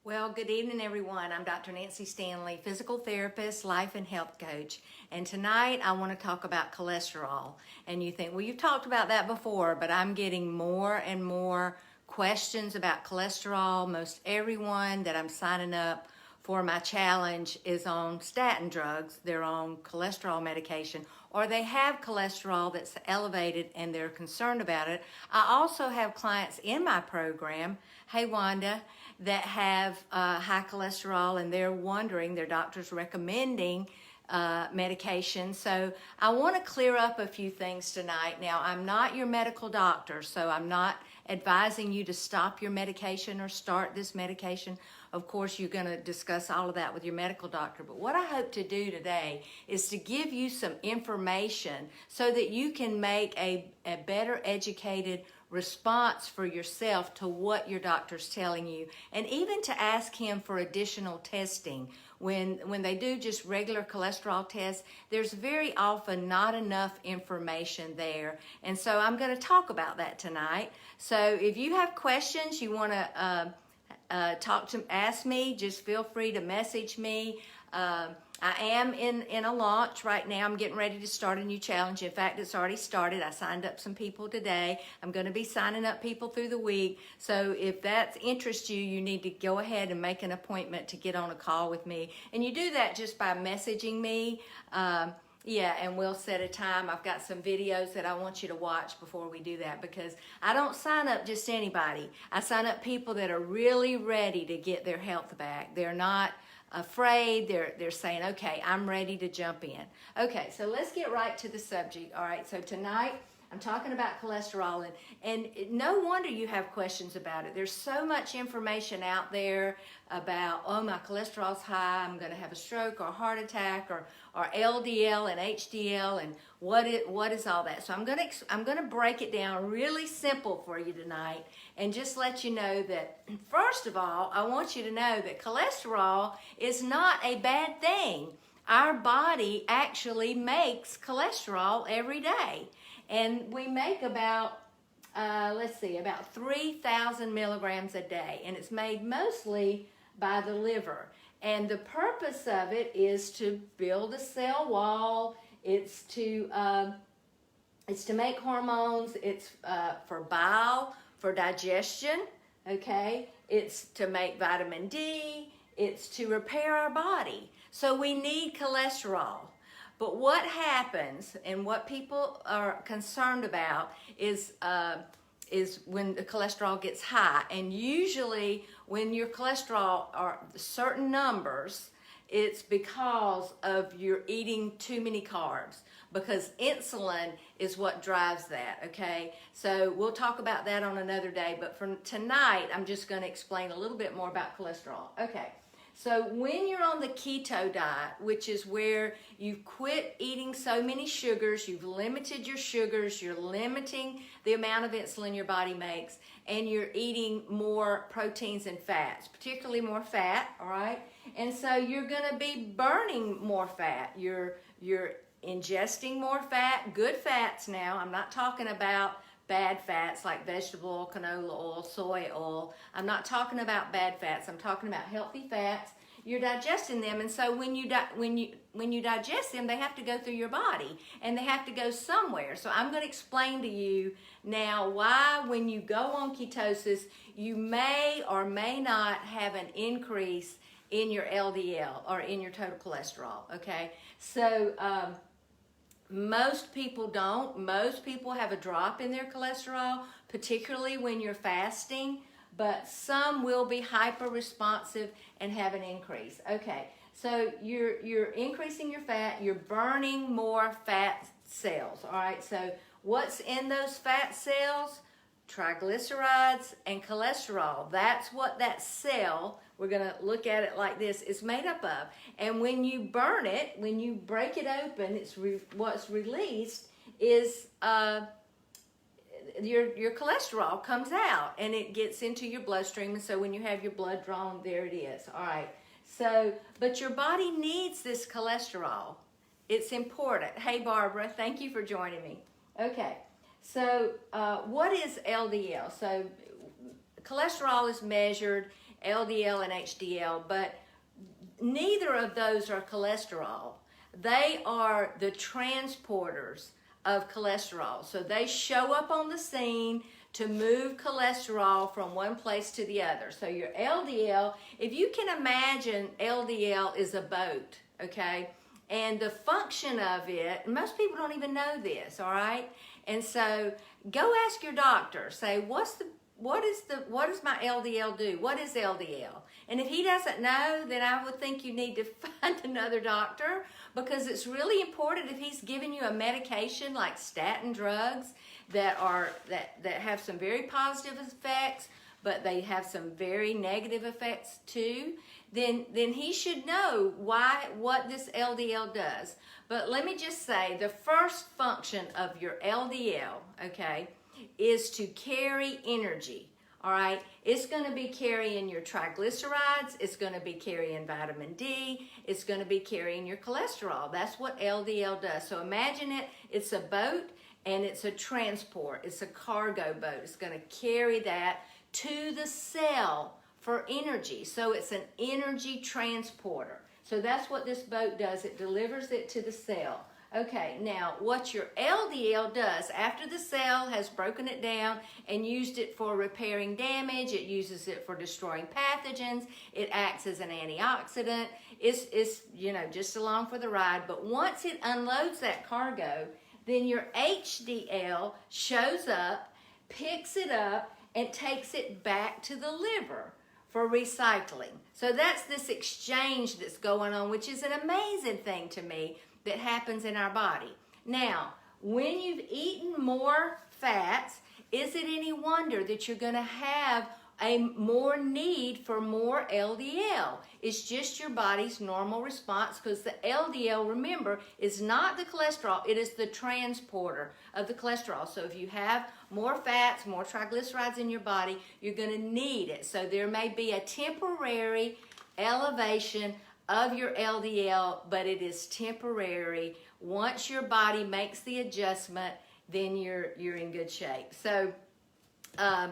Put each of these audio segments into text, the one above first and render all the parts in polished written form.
Well, good evening, everyone. I'm Dr. Nancy Stanley, physical therapist, life and health coach. And tonight I want to talk about cholesterol. And you think, well, you've talked about that before, but I'm getting more and more questions about cholesterol. Most everyone that I'm signing up for my challenge is on statin drugs. They're on cholesterol medication, or they have cholesterol that's elevated and they're concerned about it. I also have clients in my program, hey Wanda, that have high cholesterol and they're wondering, their doctor's recommending medication. So I want to clear up a few things tonight. Now, I'm not your medical doctor, so I'm not advising you to stop your medication or start this medication. Of course, you're going to discuss all of that with your medical doctor. But what I hope to do today is to give you some information so that you can make a better educated response for yourself to what your doctor's telling you, and even to ask him for additional testing. When they do just regular cholesterol tests, there's very often not enough information there. And so I'm going to talk about that tonight. So if you have questions, you want to ask me, just feel free to message me. I am in a launch right now. I'm getting ready to start a new challenge. In fact, it's already started. I signed up some people today. I'm going to be signing up people through the week. So if that interests you, you need to go ahead and make an appointment to get on a call with me. And you do that just by messaging me. And we'll set a time. I've got some videos that I want you to watch before we do that, because I don't sign up just anybody. I sign up people that are really ready to get their health back. They're not afraid. They're saying, okay, I'm ready to jump in. Okay, so let's get right to the subject. All right, so tonight I'm talking about cholesterol, and no wonder you have questions about it. There's so much information out there about, oh, my cholesterol's high, I'm going to have a stroke or a heart attack, or LDL and HDL, and what is all that. So I'm going to break it down really simple for you tonight, and just let you know that, first of all, I want you to know that cholesterol is not a bad thing. Our body actually makes cholesterol every day. And we make about, about 3,000 milligrams a day. And it's made mostly by the liver. And the purpose of it is to build a cell wall. It's to make hormones. It's for bile, for digestion, okay? It's to make vitamin D. It's to repair our body. So we need cholesterol. But what happens, and what people are concerned about, is when the cholesterol gets high. And usually when your cholesterol are certain numbers, it's because of you're eating too many carbs, because insulin is what drives that, okay? So we'll talk about that on another day, but for tonight, I'm just going to explain a little bit more about cholesterol. Okay. So when you're on the keto diet, which is where you've quit eating so many sugars, you've limited your sugars, you're limiting the amount of insulin your body makes, and you're eating more proteins and fats, particularly more fat, all right? And so you're going to be burning more fat. You're ingesting more fat, good fats now. I'm not talking about bad fats like vegetable oil, canola oil, soy oil. I'm not talking about bad fats. I'm talking about healthy fats. You're digesting them, and so when you digest them, they have to go through your body, and they have to go somewhere. So I'm going to explain to you now why, when you go on ketosis, you may or may not have an increase in your LDL, or in your total cholesterol. Okay, so most people don't. Most people have a drop in their cholesterol, particularly when you're fasting, but some will be hyper responsive and have an increase. Okay, so you're increasing your fat, you're burning more fat cells. All right, so what's in those fat cells? Triglycerides and cholesterol. That's what that cell, we're going to look at it like this, is made up of. And when you burn it, when you break it open, what's released is your cholesterol comes out, and it gets into your bloodstream. And so when you have your blood drawn, there it is. All right. So, but your body needs this cholesterol. It's important. Hey, Barbara, thank you for joining me. Okay. So what is LDL? So cholesterol is measured, LDL and HDL, but neither of those are cholesterol. They are the transporters of cholesterol. So they show up on the scene to move cholesterol from one place to the other. So your LDL, if you can imagine, LDL is a boat, okay? And the function of it, most people don't even know this, all right? And so go ask your doctor, say, what does my LDL do? What is LDL? And if he doesn't know, then I would think you need to find another doctor, because it's really important. If he's giving you a medication like statin drugs that have some very positive effects, but they have some very negative effects too, then he should know what this LDL does. But let me just say, the first function of your LDL, okay, is to carry energy. All right, it's going to be carrying your triglycerides, it's going to be carrying vitamin D, it's going to be carrying your cholesterol. That's what LDL does. So imagine it's a boat and it's a transport, it's a cargo boat. It's going to carry that to the cell for energy. So it's an energy transporter. So that's what this boat does. It delivers it to the cell. Okay, now what your LDL does, after the cell has broken it down and used it for repairing damage, it uses it for destroying pathogens, it acts as an antioxidant, it's just along for the ride. But once it unloads that cargo, then your HDL shows up, picks it up, and takes it back to the liver for recycling. So that's this exchange that's going on, which is an amazing thing to me that happens in our body. Now, when you've eaten more fats, is it any wonder that you're going to have a more need for more LDL? It's just your body's normal response, because the LDL, remember, is not the cholesterol, it is the transporter of the cholesterol. So if you have more fats, more triglycerides in your body, you're going to need it. So there may be a temporary elevation of your LDL, but it is temporary. Once your body makes the adjustment, then you're in good shape. So I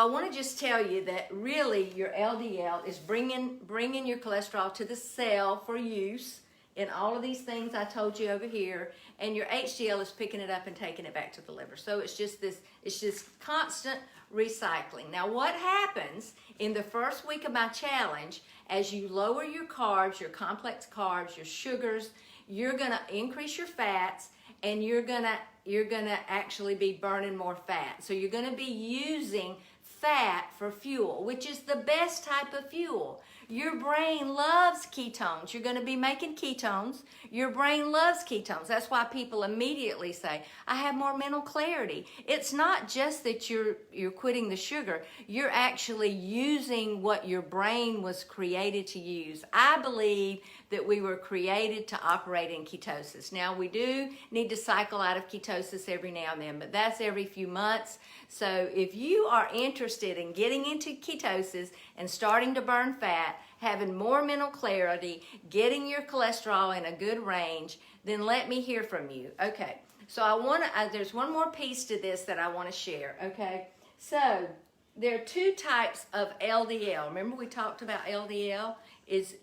want to just tell you that really your LDL is bringing your cholesterol to the cell for use in all of these things I told you over here, and your HDL is picking it up and taking it back to the liver. So it's just constant recycling. Now what happens in the first week of my challenge, as you lower your carbs, your complex carbs, your sugars, you're going to increase your fats, and you're going to actually be burning more fat. So you're going to be using fat for fuel, which is the best type of fuel. Your brain loves ketones. You're going to be making ketones. Your brain loves ketones. That's why people immediately say, I have more mental clarity. It's not just that you're quitting the sugar. You're actually using what your brain was created to use. I believe that we were created to operate in ketosis. Now, we do need to cycle out of ketosis every now and then, but that's every few months. So if you are interested in getting into ketosis and starting to burn fat, having more mental clarity, getting your cholesterol in a good range, then let me hear from you. Okay, so there's one more piece to this that I want to share, okay? So there are two types of LDL. Remember we talked about LDL? It's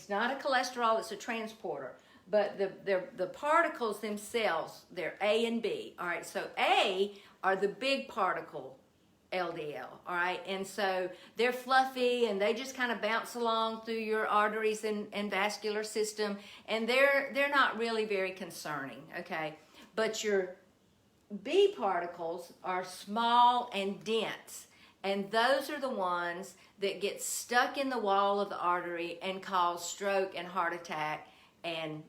not a cholesterol, it's a transporter. But the particles themselves, they're A and B. All right, so A are the big particle LDL, all right? And so they're fluffy and they just kind of bounce along through your arteries and vascular system, and they're not really very concerning, okay? But your B particles are small and dense, and those are the ones that get stuck in the wall of the artery and cause stroke and heart attack and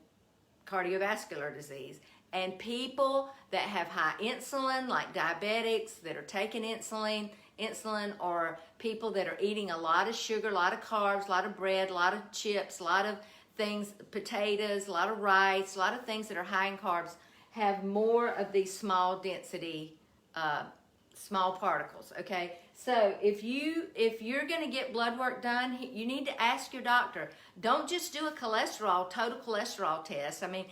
cardiovascular disease. And people that have high insulin, like diabetics that are taking insulin, or people that are eating a lot of sugar, a lot of carbs, a lot of bread, a lot of chips, a lot of things, potatoes, a lot of rice, a lot of things that are high in carbs, have more of these small density, small particles, okay? So if you're going to get blood work done, you need to ask your doctor. Don't just do a total cholesterol test. I mean,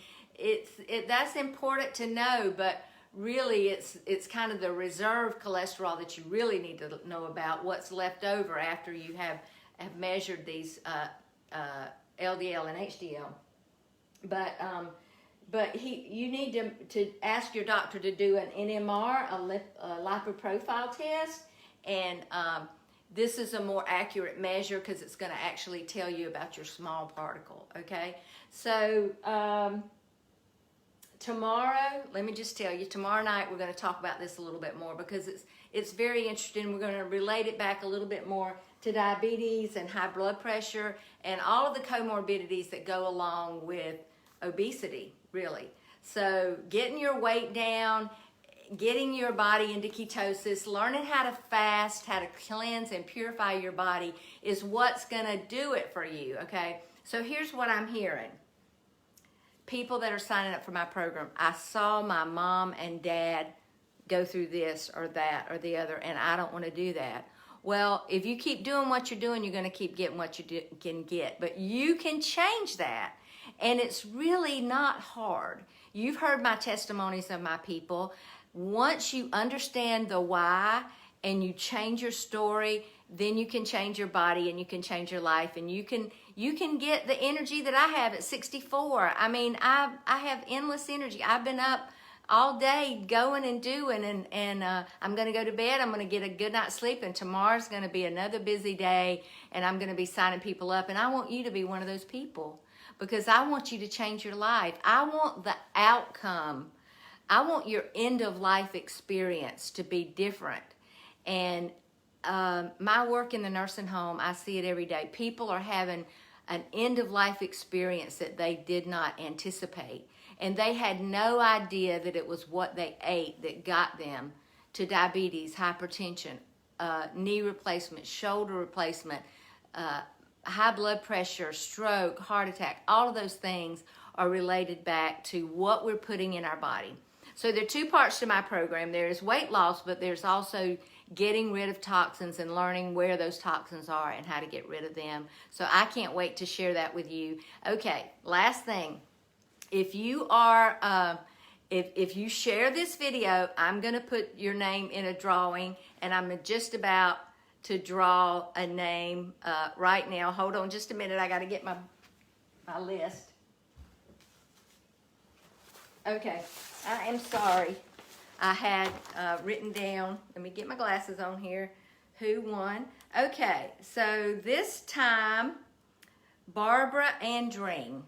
that's important to know, but really it's kind of the reserve cholesterol that you really need to know about, what's left over after you have measured these LDL and HDL. But you need to ask your doctor to do an NMR, a lipoprofile test, and this is a more accurate measure because it's going to actually tell you about your small particle, okay? So tomorrow, let me just tell you, tomorrow night we're going to talk about this a little bit more because it's very interesting. We're going to relate it back a little bit more to diabetes and high blood pressure and all of the comorbidities that go along with obesity, really. So getting your weight down, getting your body into ketosis, learning how to fast, how to cleanse and purify your body is what's going to do it for you, okay? So here's what I'm hearing. People that are signing up for my program, I saw my mom and dad go through this or that or the other, and I don't want to do that. Well, if you keep doing what you're doing, you're going to keep getting what you can get. But you can change that, and it's really not hard. You've heard my testimonies of my people. Once you understand the why and you change your story, then you can change your body and you can change your life, and you can get the energy that I have at 64. I mean, I have endless energy. I've been up all day going and doing, and I'm going to go to bed. I'm going to get a good night's sleep, and tomorrow's going to be another busy day, and I'm going to be signing people up, and I want you to be one of those people because I want you to change your life. I want the outcome. I want your end of life experience to be different. And my work in the nursing home, I see it every day. People are having an end of life experience that they did not anticipate. And they had no idea that it was what they ate that got them to diabetes, hypertension, knee replacement, shoulder replacement, high blood pressure, stroke, heart attack. All of those things are related back to what we're putting in our body. So there are two parts to my program. There is weight loss, but there's also getting rid of toxins and learning where those toxins are and how to get rid of them. So I can't wait to share that with you. Okay, last thing. If you are, if you share this video, I'm going to put your name in a drawing, and I'm just about to draw a name right now. Hold on just a minute. I got to get my list. Okay, I am sorry. I had written down, let me get my glasses on here, who won. Okay, so this time, Barbara Andreen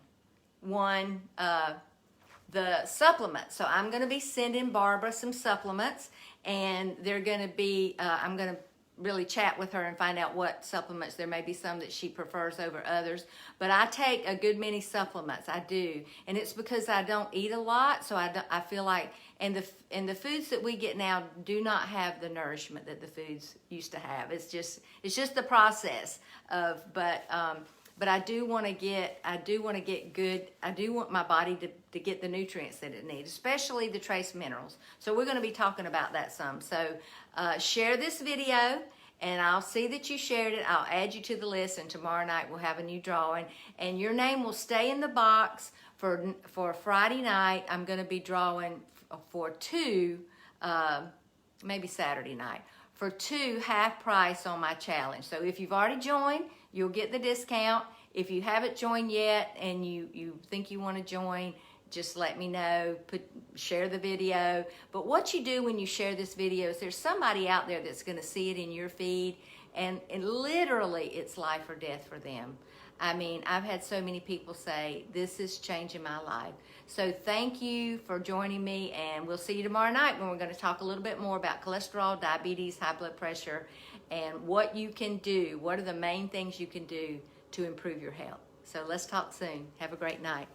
won the supplements. So I'm going to be sending Barbara some supplements, and they're going to be, I'm going to really chat with her and find out what supplements. There may be some that she prefers over others, but I take a good many supplements. I do, and it's because I don't eat a lot, so I feel like, and the foods that we get now do not have the nourishment that the foods used to have. It's just the process of, but I do want to get good. I do want my body to get the nutrients that it needs, especially the trace minerals. So we're going to be talking about that some. So share this video, and I'll see that you shared it. I'll add you to the list, and tomorrow night we'll have a new drawing, and your name will stay in the box for Friday night. I'm going to be drawing for two, maybe Saturday night, for two half price on my challenge. So if you've already joined, you'll get the discount. If you haven't joined yet and you think you want to join, just let me know, share the video. But what you do when you share this video is there's somebody out there that's going to see it in your feed, and literally it's life or death for them. I mean, I've had so many people say, this is changing my life. So thank you for joining me, and we'll see you tomorrow night when we're going to talk a little bit more about cholesterol, diabetes, high blood pressure, and what you can do. What are the main things you can do to improve your health? So let's talk soon. Have a great night.